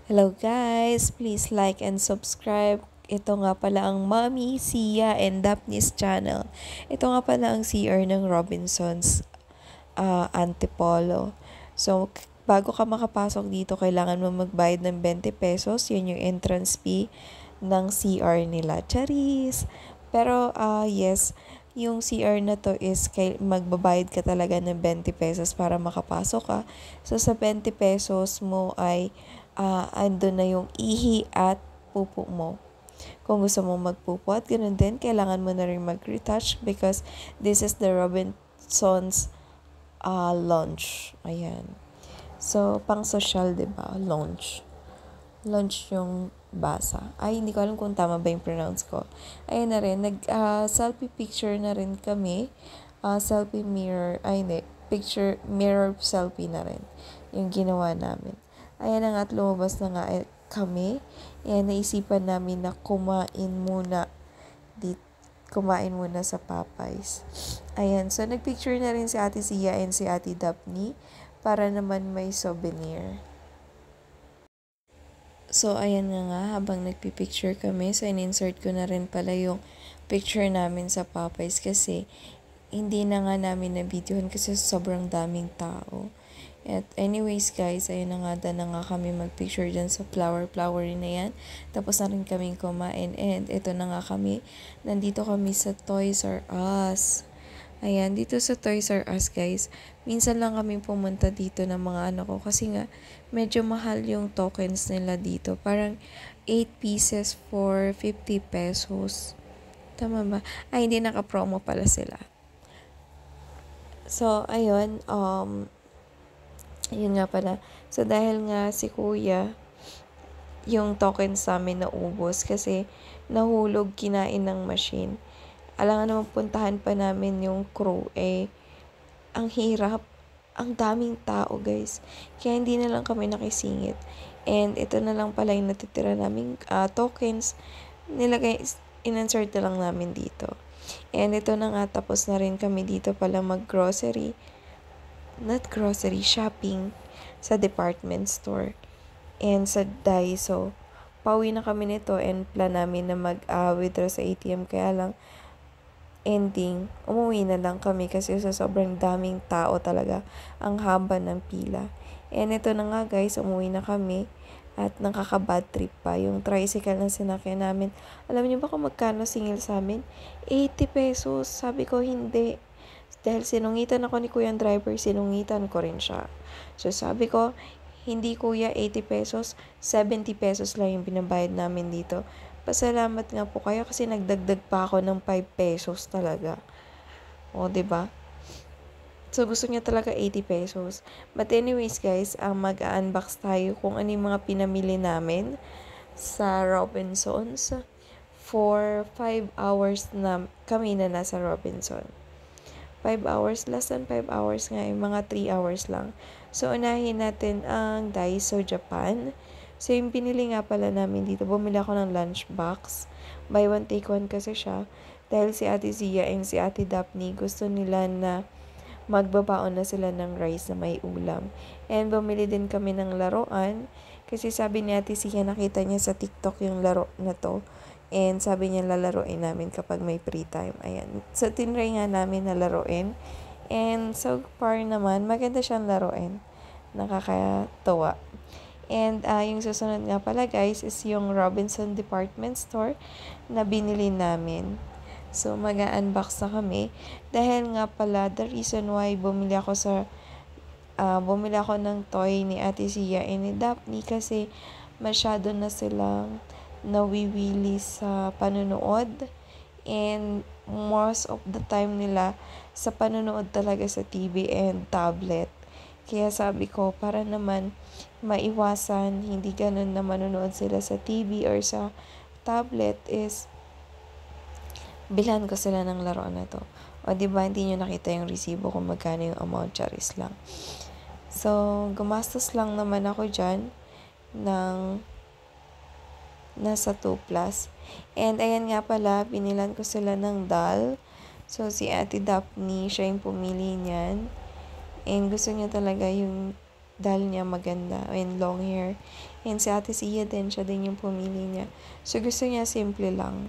Hello guys, please like and subscribe. Ito nga pala ang Mommy, Sia, and Daphne's channel. Ito nga pala ang CR ng Robinsons Antipolo. So, bago ka makapasok dito, kailangan mo magbayad ng 20 pesos. Yun yung entrance fee ng CR nila. Charis! Pero, yes, yung CR na to is magbabayad ka talaga ng 20 pesos para makapasok ka. So, sa 20 pesos mo ay andun na yung ihi at pupo mo. Kung gusto mo magpupo at ganun din, kailangan mo na rin mag-retouch because this is the Robinsons launch. Ayan. So, pang social, diba? Launch. Launch yung basa. Ay, hindi ko alam kung tama ba yung pronounce ko. Ayan na rin. Selfie picture na rin kami. Selfie mirror. Ay, hindi. Picture, mirror selfie na rin. Yung ginawa namin. Ayan na nga at lumabas na nga kami. Ayan, naisipan namin na kumain muna sa Popeyes. Ayan, so nagpicture na rin si Ate Sia and si Ate Daphne para naman may souvenir. So, ayan nga habang nagpipicture kami, so in-insert ko na rin pala yung picture namin sa Popeyes kasi hindi na nga namin na-videohan kasi sobrang daming tao. At anyways guys, ayun na na nga kami magpicture dyan sa flower na yan. Tapos na rin kaming kumain and ito na nga kami, nandito kami sa Toys R Us. Ayan, dito sa Toys R Us guys, minsan lang kami pumunta dito ng mga anak ko kasi nga medyo mahal yung tokens nila dito. Parang 8 pieces for 50 pesos. Tama ba? Ay, hindi naka-promo pala sila. So, ayun, yun nga pala. So, dahil nga si kuya, yung tokens namin naubos kasi nahulog kinain ng machine. Alangan naman puntahan pa namin yung crew. Ang hirap. Ang daming tao, guys. Kaya hindi na lang kami nakisingit. And ito na lang pala yung natitira naming tokens. In-insert na lang namin dito. And ito na nga, tapos na rin kami dito pala mag-grocery. Not grocery, shopping sa department store. And sa Daiso. Pauwi na kami nito and plan namin na mag-withdraw sa ATM. Kaya lang, ending, umuwi na lang kami kasi sa sobrang daming tao talaga, ang haba ng pila. And ito na nga guys, umuwi na kami at nakaka-bad trip pa. Yung tricycle na sinakyan namin, alam niyo ba kung magkano singil sa amin? 80 pesos. Sabi ko hindi. Dahil sinungitan ako ni kuya driver, sinungitan ko rin siya. So sabi ko, hindi kuya 80 pesos, 70 pesos lang yung binabayad namin dito. Pasalamat nga po kayo kasi nagdagdag pa ako ng 5 pesos talaga. O, 'di ba? So, gusto niya talaga 80 pesos. But anyways, guys, mag-unbox tayo kung ano yung mga pinamili namin sa Robinsons. For 5 hours na kami na nasa Robinson. 5 hours, less than 5 hours nga, mga 3 hours lang. So, unahin natin ang Daiso Japan. So, yung pinili nga pala namin dito, bumili ako ng lunchbox. Buy one, take one kasi siya. Dahil si Ate Zia and si Ate Daphne, gusto nila na magbabaon na sila ng rice na may ulam. And bumili din kami ng laruan. Kasi sabi ni Ate Zia, nakita niya sa TikTok yung laro na to. And sabi niya lalaroin namin kapag may free time. Ayan. So, tinry nga namin na laruin. And so far naman, maganda siyang laruin. Nakakatawa. And yung susunod nga pala guys is yung Robinson Department Store na binili namin. So mag-unbox na kami. Dahil nga pala, the reason why bumili ako ng toy ni Ate Sia and ni Daphne kasi masyado na silang nawiwili sa panonood. And most of the time nila sa panonood talaga sa TV and tablet. Kaya sabi ko, para naman maiwasan, hindi ganun na manonood sila sa TV or sa tablet is bilhan ko sila ng laruan na to. O diba, hindi nyo nakita yung resibo kung magkano yung amount, charis lang. So, gumastos lang naman ako dyan ng nasa 2 plus. And ayan nga pala, binilan ko sila ng doll. So, si Ate Daphne, siya yung pumili niyan. And gusto niya talaga yung doll niya maganda and long hair. And si Ate Sia din, siya din yung pumili niya. So, gusto niya simple lang.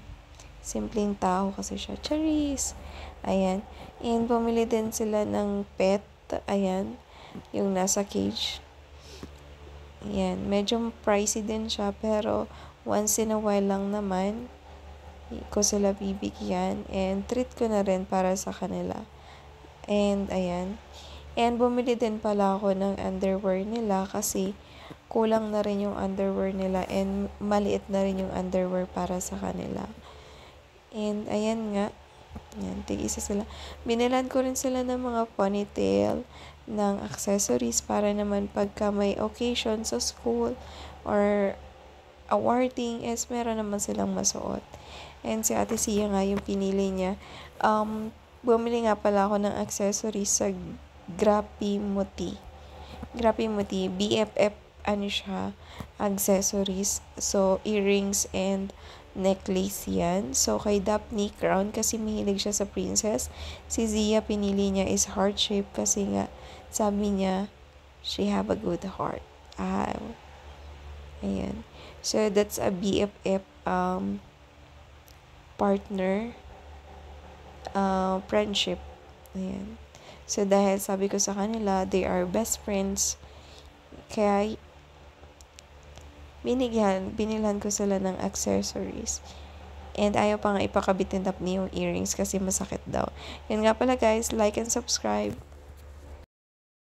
Simpleng tao kasi siya. Charis! Ayan. And bumili din sila ng pet. Ayan. Yung nasa cage. Ayan. Medyo pricey din siya. Pero once in a while lang naman ko sila bibigyan. And treat ko na rin para sa kanila. And ayan. And bumili din pala ako ng underwear nila kasi kulang na rin yung underwear nila and maliit na rin yung underwear para sa kanila. And ayan nga, yan, tig-isa sila. Binilan ko rin sila ng mga ponytail, ng accessories para naman pagka may occasion sa school or awarding is meron naman silang masuot. And si Ate Sia nga yung pinili niya. Bumili nga pala ako ng accessories sa Grapimuti. Grapimuti, BFF ano siya, accessories. So, earrings and necklace yan. So, kay Daphne, crown kasi mahilig siya sa princess. Si Zia, pinili niya is heart shape kasi nga, sabi niya, she have a good heart. Ayan. So, that's a BFF partner friendship. Ayan. So, dahil sabi ko sa kanila, they are best friends. Kaya, binilhan ko sila ng accessories. And ayaw pa nga ipakabit ni Daphne yung earrings kasi masakit daw. Yan nga pala guys, like and subscribe.